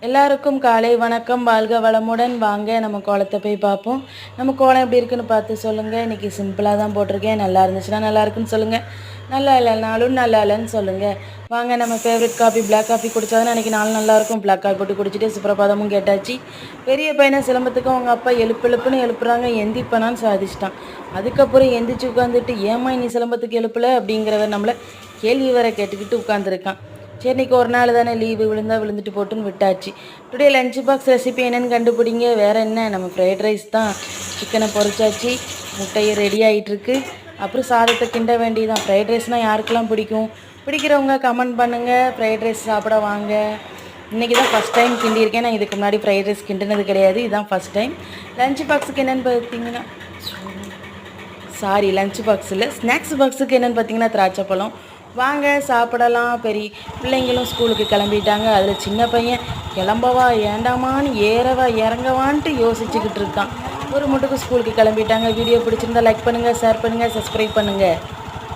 எல்லாருக்கும் காலை வணக்கம். வாழ்க வளமுடன். வாங்க நம்ம கோலத்தை போய் பார்ப்போம். நம்ம கோலம் எப்படி இருக்குன்னு பார்த்து சொல்லுங்கள். இன்றைக்கி சிம்பிளாக தான் போட்டிருக்கேன். நல்லா இருந்துச்சுன்னா நல்லா இருக்குன்னு சொல்லுங்கள், நல்லா இல்லைனாலும் நல்லா இல்லைன்னு சொல்லுங்கள். வாங்க நம்ம ஃபேவரட் காஃபி பிளாக் காஃபி குடித்தாதான் அன்றைக்கி நாள் நல்லாயிருக்கும். பிளாக் காஃபி போட்டு குடிச்சிட்டு சுப்ரபாதமும் கேட்டாச்சு. பெரிய பையனை சிலம்பத்துக்கும் அவங்க அப்பா எழுப்புன்னு எழுப்புறாங்க. எந்திப்பனான்னு சாதிச்சிட்டான். அதுக்கப்புறம் எந்திரிச்சு உட்காந்துட்டு ஏமா நீ சிலம்பத்துக்கு எழுப்பலை அப்படிங்கிறவர் நம்மளை கேள்வி வர கேட்டுக்கிட்டு உட்காந்துருக்கான். சரி, இன்றைக்கி ஒரு நாள் தானே லீவு, விழுந்துட்டு போட்டுன்னு விட்டாச்சு. டுடே லஞ்ச் பாக்ஸ் ரெசிபி என்னென்னு கண்டுபிடிங்க. வேறு என்ன, நம்ம ஃப்ரைட் ரைஸ் தான். சிக்கனை பொரிச்சாச்சு, முட்டையை ரெடி ஆகிட்டுருக்கு. அப்புறம் சாதத்தை கிண்ட வேண்டியதான். ஃப்ரைட் ரைஸ்னால் யாருக்கெல்லாம் பிடிக்கும்? பிடிக்கிறவங்க கமெண்ட் பண்ணுங்கள். ஃப்ரைட் ரைஸ் சாப்பிட வாங்க. இன்றைக்கி தான் ஃபஸ்ட் டைம் கிண்டியிருக்கேன். நான் இதுக்கு முன்னாடி ஃப்ரைட் ரைஸ் கிண்டினது கிடையாது. இதுதான் ஃபஸ்ட் டைம். லஞ்ச் பாக்ஸுக்கு என்னென்னு பார்த்தீங்கன்னா லஞ்ச் பாக்ஸ் இல்லை, ஸ்நாக்ஸ் பாக்ஸுக்கு என்னென்னு பார்த்தீங்கன்னா திராட்சை பழம். வாங்க சாப்பிடலாம். பெரிய பிள்ளைங்களும் ஸ்கூலுக்கு கிளம்பிட்டாங்க. அதில் சின்ன பையன் கிளம்பவா ஏண்டாமான்னு ஏறவா இறங்கவான்ட்டு யோசிச்சுக்கிட்டு இருக்கான். ஒரு முட்டுக்கு ஸ்கூலுக்கு கிளம்பிட்டாங்க. வீடியோ பிடிச்சிருந்தா லைக் பண்ணுங்கள், ஷேர் பண்ணுங்கள், சப்ஸ்கிரைப் பண்ணுங்கள்.